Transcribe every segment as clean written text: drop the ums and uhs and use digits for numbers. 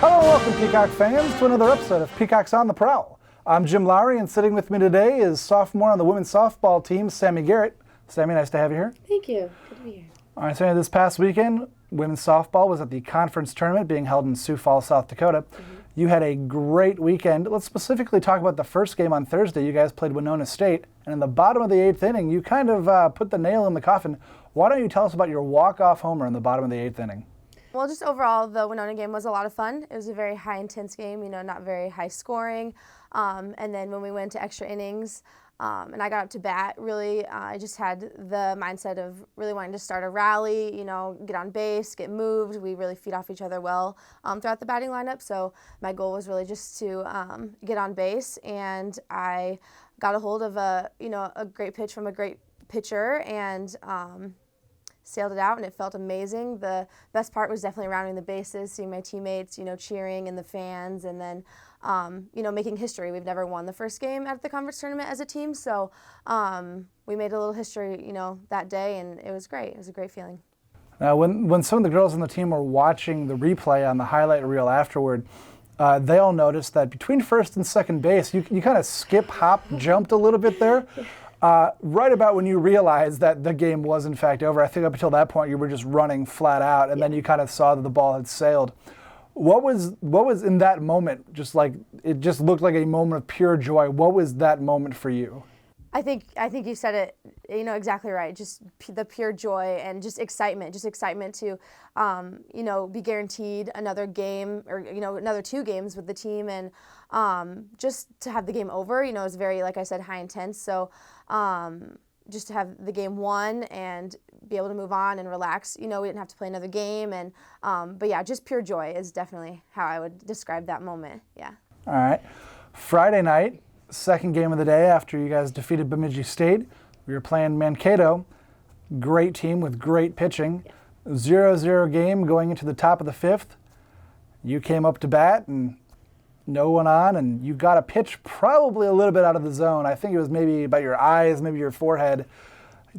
Hello and welcome, Peacock fans, to another episode of Peacocks on the Prowl. I'm Jim Lowry, and sitting with me today is sophomore on the women's softball team, Sammy Garrett. Sammy, nice to have you here. Thank you. Good to be here. All right, Sammy, this past weekend, women's softball was at the conference tournament being held in Sioux Falls, South Dakota. You had a great weekend. Let's specifically talk about the first game on Thursday. You guys played Winona State, and in the bottom of the 8th inning, you kind of put the nail in the coffin. Why don't you tell us about your walk-off homer in the bottom of the 8th inning? Well, just overall, the Winona game was a lot of fun. It was a very high intense game, not very high scoring. And then when we went to extra innings and I got up to bat, really, I just had the mindset of really wanting to start a rally, get on base, get moved. We really feed off each other well throughout the batting lineup. So my goal was really just to get on base, and I got a hold of a great pitch from a great pitcher and sailed it out, and it felt amazing. The best part was definitely rounding the bases, seeing my teammates, cheering, and the fans, and then, making history. We've never won the first game at the conference tournament as a team, so we made a little history, that day, and it was great. It was a great feeling. Now, when some of the girls on the team were watching the replay on the highlight reel afterward, they all noticed that between first and second base, you kind of skip, hop, jumped a little bit there. Right about when you realized that the game was in fact over. I think up until that point you were just running flat out, and then you kind of saw that the ball had sailed. What was in that moment? It just looked like a moment of pure joy. What was that moment for you? I think you said it, exactly right. Just the pure joy and just excitement to, be guaranteed another game or, another 2 games with the team, and just to have the game over, it was very, like I said, high intense. So just to have the game won and be able to move on and relax, we didn't have to play another game. And, but yeah, just pure joy is definitely how I would describe that moment. Yeah. All right. Friday night, second game of the day after you guys defeated Bemidji State. We were playing Mankato. Great team with great pitching. 0-0 game going into the top of the 5th. You came up to bat and no one on, and you got a pitch probably a little bit out of the zone. I think it was maybe about your eyes, maybe your forehead.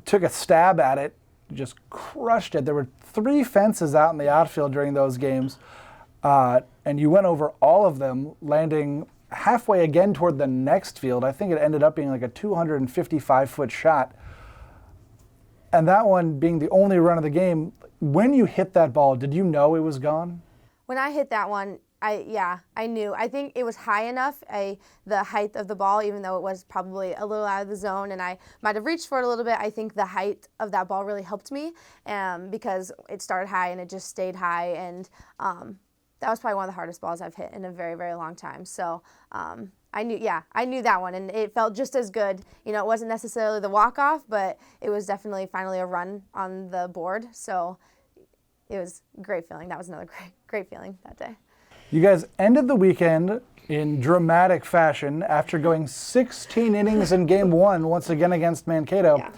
Took a stab at it, just crushed it. There were 3 fences out in the outfield during those games, and you went over all of them, landing halfway again toward the next field. I think it ended up being like a 255-foot shot. And that one being the only run of the game, when you hit that ball, did you know it was gone? When I hit that one, I knew. I think it was high enough, the height of the ball, even though it was probably a little out of the zone, and I might have reached for it a little bit. I think the height of that ball really helped me because it started high and it just stayed high, and that was probably one of the hardest balls I've hit in a very, very long time. So I knew that one, and it felt just as good. It wasn't necessarily the walk-off, but it was definitely finally a run on the board. So it was a great feeling. That was another great feeling that day. You guys ended the weekend in dramatic fashion after going 16 innings in Game 1, once again against Mankato. Yeah.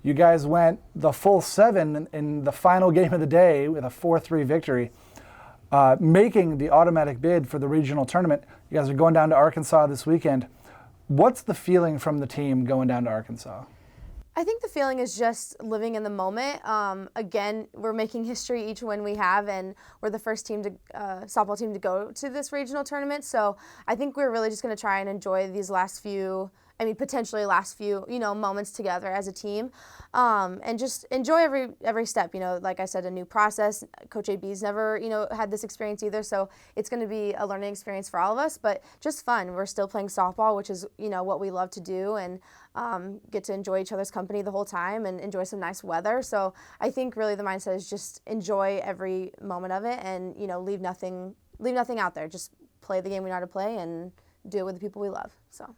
You guys went the full 7 in the final game of the day with a 4-3 victory, making the automatic bid for the regional tournament. You guys are going down to Arkansas this weekend. What's the feeling from the team going down to Arkansas? I think the feeling is just living in the moment. Again, we're making history each win we have, and we're the first softball team to go to this regional tournament. So I think we're really just going to try and enjoy these potentially last few, moments together as a team, and just enjoy every step. Like I said, a new process. Coach AB's never, had this experience either, so it's going to be a learning experience for all of us, but just fun. We're still playing softball, which is, what we love to do, and get to enjoy each other's company the whole time and enjoy some nice weather. So I think really the mindset is just enjoy every moment of it, and, leave nothing out there. Just play the game we know how to play and do it with the people we love. So.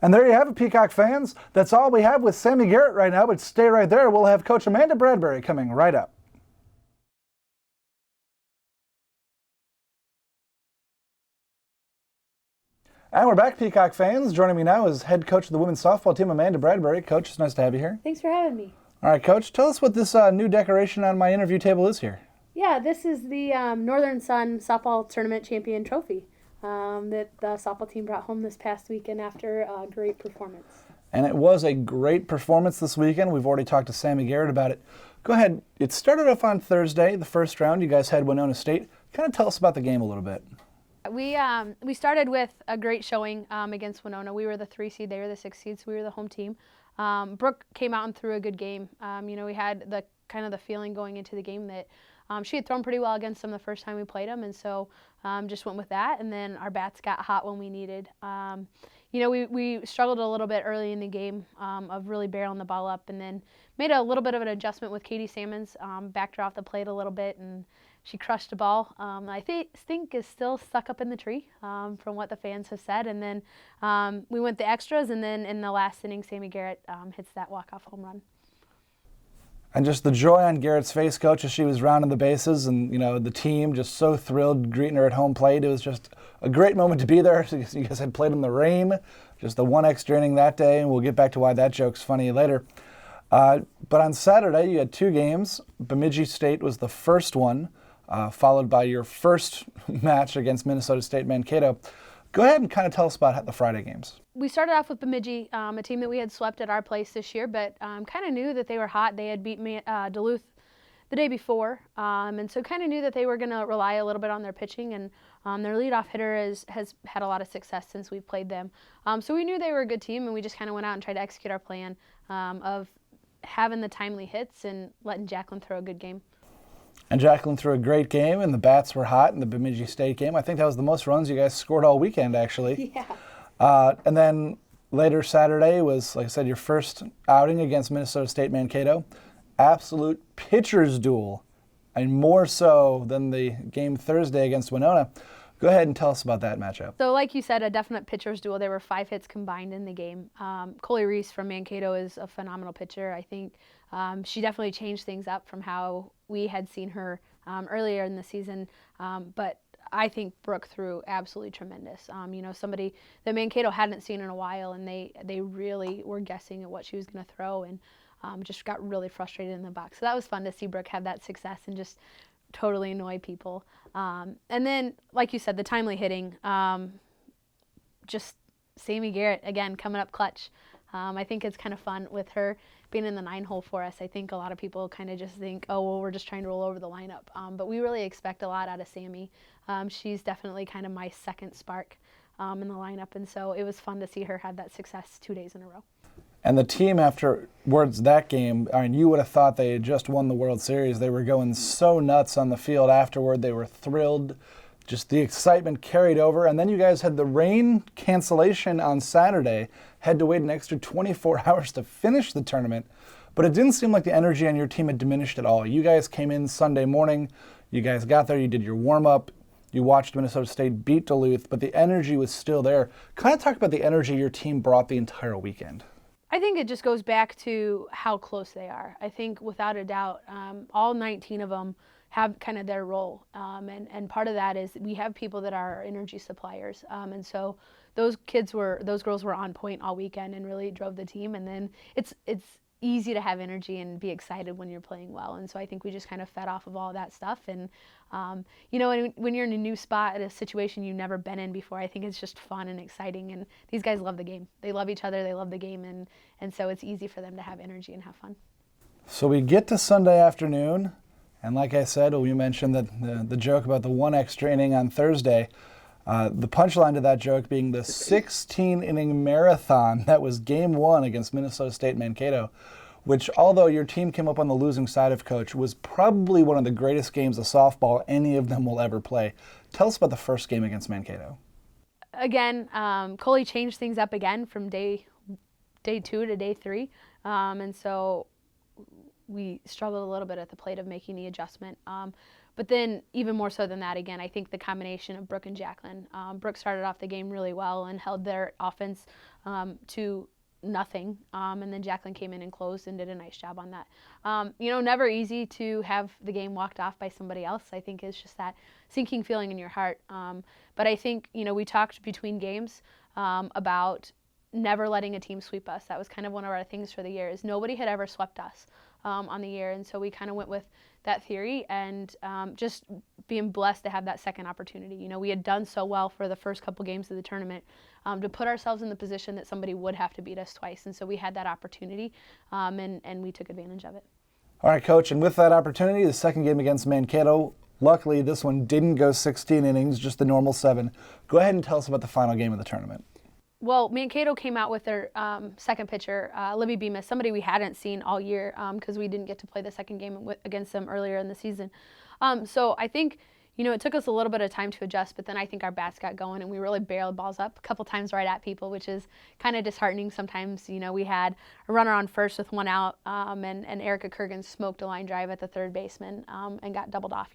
And there you have it, Peacock fans. That's all we have with Sammy Garrett right now, but stay right there. We'll have Coach Amanda Bradberry coming right up. And we're back, Peacock fans. Joining me now is head coach of the women's softball team, Amanda Bradberry. Coach, it's nice to have you here. Thanks for having me. All right, Coach, tell us what this new decoration on my interview table is here. Yeah, this is the Northern Sun Softball Tournament Champion Trophy that the softball team brought home this past weekend after a great performance. And it was a great performance this weekend. We've already talked to Sammy Garrett about it. Go ahead. It started off on Thursday, the first round. You guys had Winona State. Kind of tell us about the game a little bit. we started with a great showing against Winona. We were the 3 seed, they were the 6 seed, so we were the home team. Brooke came out and threw a good game. We had the feeling going into the game that she had thrown pretty well against them the first time we played them, and so just went with that. And then our bats got hot when we needed. We struggled a little bit early in the game of really barreling the ball up, and then made a little bit of an adjustment with Katie Salmons, backed her off the plate a little bit, and she crushed the ball. I think is still stuck up in the tree from what the fans have said. And then we went the extras, and then in the last inning, Sammy Garrett hits that walk-off home run. And just the joy on Garrett's face, Coach, as she was rounding the bases, and the team just so thrilled greeting her at home plate. It was just a great moment to be there. You guys had played in the rain, just the one extra inning that day, and we'll get back to why that joke's funny later. But on Saturday, you had 2 games. Bemidji State was the first one, followed by your first match against Minnesota State Mankato. Go ahead and kind of tell us about the Friday games. We started off with Bemidji, a team that we had swept at our place this year, but kind of knew that they were hot. They had beat Duluth the day before, and so kind of knew that they were going to rely a little bit on their pitching, and their leadoff hitter has had a lot of success since we've played them. So we knew they were a good team, and we just kind of went out and tried to execute our plan of having the timely hits and letting Jacqueline throw a good game. And Jacqueline threw a great game, and the bats were hot in the Bemidji State game. I think that was the most runs you guys scored all weekend, actually. Yeah. And then later Saturday was, like I said, your first outing against Minnesota State Mankato. Absolute pitcher's duel, and more so than the game Thursday against Winona. Go ahead and tell us about that matchup. So like you said, a definite pitcher's duel. There were 5 hits combined in the game. Coley Reese from Mankato is a phenomenal pitcher. I think she definitely changed things up from how we had seen her earlier in the season. But I think Brooke threw absolutely tremendous. Somebody that Mankato hadn't seen in a while, and they really were guessing at what she was going to throw, and just got really frustrated in the box. So that was fun to see Brooke have that success and just totally annoy people. And then, like you said, the timely hitting, just Sammy Garrett, again, coming up clutch. I think it's kind of fun with her being in the 9-hole for us. I think a lot of people kind of just think, oh, well, we're just trying to roll over the lineup. But we really expect a lot out of Sammy. She's definitely kind of my second spark in the lineup, and so it was fun to see her have that success 2 days in a row. And the team afterwards that game, you would have thought they had just won the World Series. They were going so nuts on the field afterward. They were thrilled. Just the excitement carried over. And then you guys had the rain cancellation on Saturday, had to wait an extra 24 hours to finish the tournament. But it didn't seem like the energy on your team had diminished at all. You guys came in Sunday morning. You guys got there. You did your warm-up. You watched Minnesota State beat Duluth, but the energy was still there. Kind of talk about the energy your team brought the entire weekend. I think it just goes back to how close they are. I think without a doubt, all 19 of them have kind of their role. And part of that is we have people that are our energy suppliers. And so those girls were on point all weekend and really drove the team. And then it's easy to have energy and be excited when you're playing well. And so I think we just kind of fed off of all that stuff. And, when you're in a new spot at a situation you've never been in before, I think it's just fun and exciting. And these guys love the game. They love each other. They love the game. And so it's easy for them to have energy and have fun. So we get to Sunday afternoon. And like I said, we mentioned that the joke about the one extra inning on Thursday. The punchline to that joke being the 16-inning marathon that was Game 1 against Minnesota State Mankato, which, although your team came up on the losing side of Coach, was probably one of the greatest games of softball any of them will ever play. Tell us about the first game against Mankato. Again, Coley changed things up again from day 2 to day 3, and so we struggled a little bit at the plate of making the adjustment. But then even more so than that, again, I think the combination of Brooke and Jacqueline. Brooke started off the game really well and held their offense to nothing. And then Jacqueline came in and closed and did a nice job on that. Never easy to have the game walked off by somebody else. I think it's just that sinking feeling in your heart. But I think, we talked between games about never letting a team sweep us. That was kind of one of our things for the year, is nobody had ever swept us on the year. And so we kind of went with that theory and just being blessed to have that second opportunity. We had done so well for the first couple games of the tournament to put ourselves in the position that somebody would have to beat us twice. And so we had that opportunity and we took advantage of it. All right, Coach, and with that opportunity, the second game against Mankato, Luckily, this one didn't go 16 innings, just the normal 7. Go ahead and tell us about the final game of the tournament. Well, Mankato came out with their second pitcher, Libby Bemis, somebody we hadn't seen all year because we didn't get to play the second game against them earlier in the season. So I think, it took us a little bit of time to adjust, but then I think our bats got going and we really barreled balls up a couple times right at people, which is kind of disheartening sometimes. We had a runner on first with 1 out, and Erica Kurgan smoked a line drive at the third baseman and got doubled off,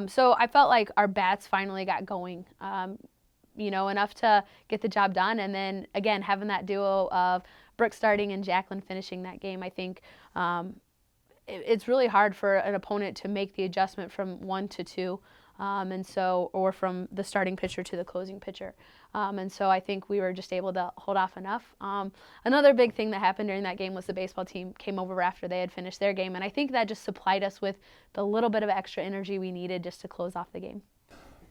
So I felt like our bats finally got going. Enough to get the job done. And then, again, having that duo of Brooke starting and Jacqueline finishing that game, I think it's really hard for an opponent to make the adjustment from 1 to 2, or from the starting pitcher to the closing pitcher. And so I think we were just able to hold off enough. Another big thing that happened during that game was the baseball team came over after they had finished their game. And I think that just supplied us with the little bit of extra energy we needed just to close off the game.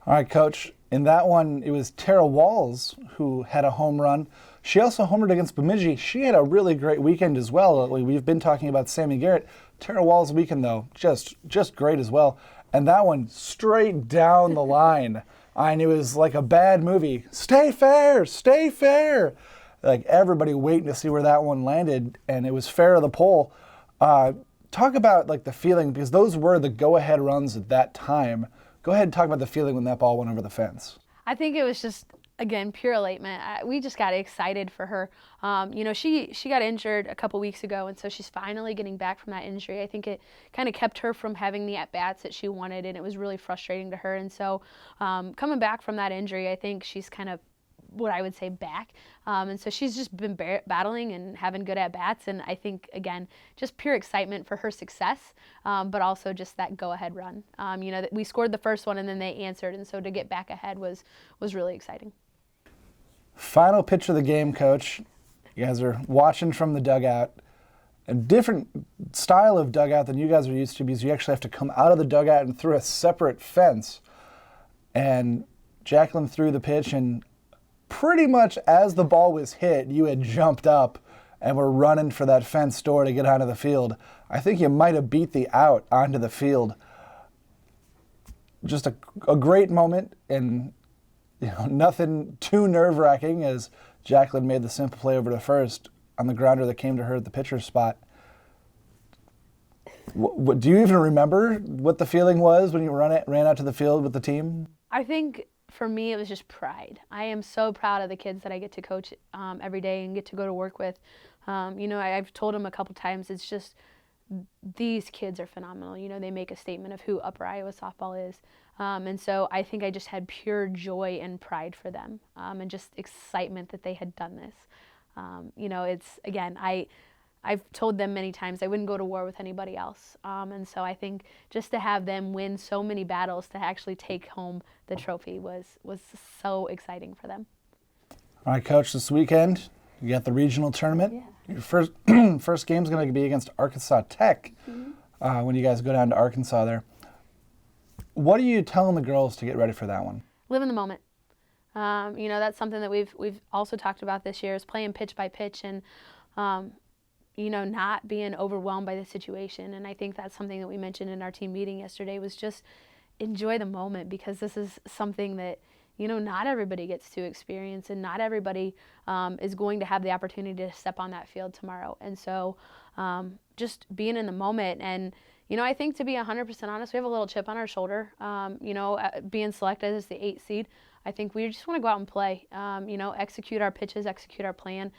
All right, Coach. In that one, it was Tara Walls who had a home run. She also homered against Bemidji. She had a really great weekend as well. We've been talking about Sammy Garrett. Tara Walls' weekend, though, just great as well. And that one straight down the line. And it was like a bad movie. Stay fair, stay fair. Like everybody waiting to see where that one landed, and it was fair of the pole. Talk about like the feeling, because those were the go-ahead runs at that time. Go ahead and talk about the feeling when that ball went over the fence. I think it was just, again, pure elatement. We just got excited for her. She got injured a couple weeks ago, and so she's finally getting back from that injury. I think it kind of kept her from having the at-bats that she wanted, and it was really frustrating to her. And so coming back from that injury, I think she's kind of what I would say back. And so she's just been battling and having good at-bats. And I think, again, just pure excitement for her success, but also just that go-ahead run. That we scored the first one and then they answered. And so to get back ahead was really exciting. Final pitch of the game, Coach. You guys are watching from the dugout. A different style of dugout than you guys are used to, because you actually have to come out of the dugout and through a separate fence. And Jacqueline threw the pitch, and pretty much as the ball was hit, you had jumped up and were running for that fence door to get onto the field. I think you might have beat the out onto the field. Just a great moment, and nothing too nerve-wracking as Jacqueline made the simple play over to first on the grounder that came to her at the pitcher's spot. Do you even remember what the feeling was when you ran out to the field with the team? I think for me, it was just pride. I am so proud of the kids that I get to coach every day and get to go to work with. I've told them a couple times, it's just these kids are phenomenal. They make a statement of who Upper Iowa softball is. And so I think I just had pure joy and pride for them, and just excitement that they had done this. It's, again, I've told them many times I wouldn't go to war with anybody else. And so I think just to have them win so many battles to actually take home the trophy was so exciting for them. All right, Coach, this weekend you got the regional tournament. Yeah. Your first game's going to be against Arkansas Tech, when you guys go down to Arkansas there. What are you telling the girls to get ready for that one? Live in the moment. That's something that we've also talked about this year, is playing pitch by pitch and not being overwhelmed by the situation. And I think that's something that we mentioned in our team meeting yesterday, was just enjoy the moment, because this is something that, not everybody gets to experience, and not everybody is going to have the opportunity to step on that field tomorrow. And so just being in the moment. And, I think, to be 100% honest, we have a little chip on our shoulder, being selected as the 8th seed. I think we just want to go out and play, execute our pitches, execute our plan,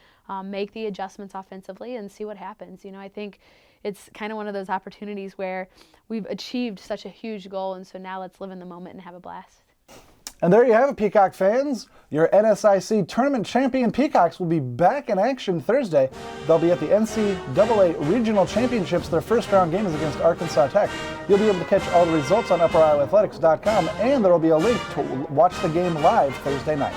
make the adjustments offensively, and see what happens. I think it's kind of one of those opportunities where we've achieved such a huge goal, and so now let's live in the moment and have a blast. And there you have it, Peacock fans. Your NSIC tournament champion Peacocks will be back in action Thursday. They'll be at the NCAA Regional Championships. Their first round game is against Arkansas Tech. You'll be able to catch all the results on UpperIowaAthletics.com, and there will be a link to watch the game live Thursday night.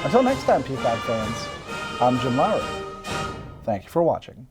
Until next time, Peacock fans, I'm Jim Lowry. Thank you for watching.